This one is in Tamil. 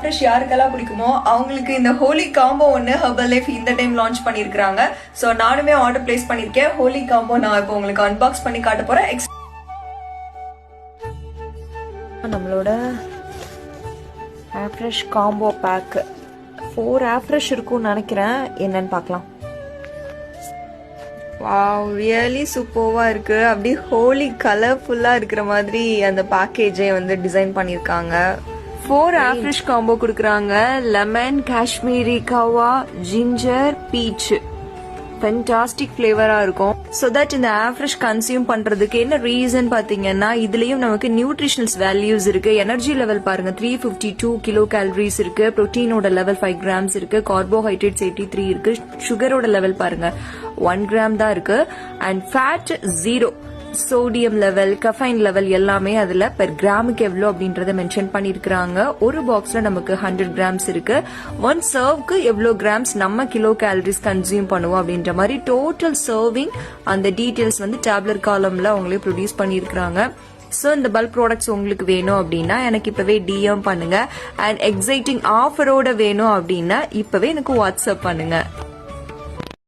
ஆஃப்ரெஷ் யாருக்கெல்லாம் பிடிக்குமோ அவங்களுக்கு இந்த ஹோலி காம்போ ஒன்று ஹெர்பல் லைஃப் இந்த டைம் லான்ச் பண்ணியிருக்காங்க. ஸோ நானுமே ஆர்டர் பிளேஸ் பண்ணியிருக்கேன். ஹோலி காம்போ நான் இப்போ உங்களுக்கு அன்பாக்ஸ் பண்ணி காட்ட போறேன். நம்மளோட ஆஃப்ரெஷ் காம்போ பேக் 4 ஆஃப்ரெஷ் இருக்கும்னு நினைக்கிறேன். என்னன்னு பார்க்கலாம். வாவ், ரியலி சூப்பர்வா இருக்கு. அப்படியே ஹோலி கலர்ஃபுல்லா இருக்கிற மாதிரி அந்த பேக்கேஜை வந்து டிசைன் பண்ணிருக்காங்க. 4 ஆஃப்ரெஷ் காம்போ கொடுக்குறாங்க. Lemon, Kashmiri kahwa, ginger, peach. Fantastic ஃபிளேவரா இருக்கும். ஸோ தட் இந்த ஆஃப்ரெஷ் கன்சியூம் பண்றதுக்கு என்ன ரீசன் பாத்தீங்கன்னா, இதுலயும் நமக்கு நியூட்ரிஷனல்ஸ் வேல்யூஸ் இருக்கு. எனர்ஜி லெவல் பாருங்க, 352 கிலோ கேலரிஸ் இருக்கு. புரோட்டீனோட லெவல் 5 கிராம்ஸ் இருக்கு. கார்போஹைட்ரேட்ஸ் 83 இருக்கு. சுகரோட லெவல் பாருங்க 1 கிராம் தான் இருக்கு. And fat 0. Sodium level, caffeine level எல்லாமே அதுல பெர் கிராமுக்கு எவ்வளோ அப்படின்றத மென்ஷன் பண்ணிருக்காங்க. ஒரு பாக்ஸ்ல நமக்கு 100 கிராம்ஸ் இருக்கு. 1 சர்வ்க்கு எவ்வளோ கிராம்ஸ் நம்ம கிலோ கேலரிஸ் கன்சியூம் பண்ணுவோம் அப்படின்ற மாதிரி டோட்டல் சர்விங் அந்த டீடைல்ஸ் வந்து டேப்லெட் காலம்ல அவங்களே ப்ரொடியூஸ் பண்ணிருக்காங்க. ஸோ இந்த பல்க் ப்ராடக்ட்ஸ் உங்களுக்கு வேணும் அப்படின்னா எனக்கு இப்பவே டிஎம் பண்ணுங்க. அண்ட் எக்ஸைட்டிங் ஆஃபரோட வேணும் அப்படின்னா இப்பவே எனக்கு வாட்ஸ்அப் பண்ணுங்க.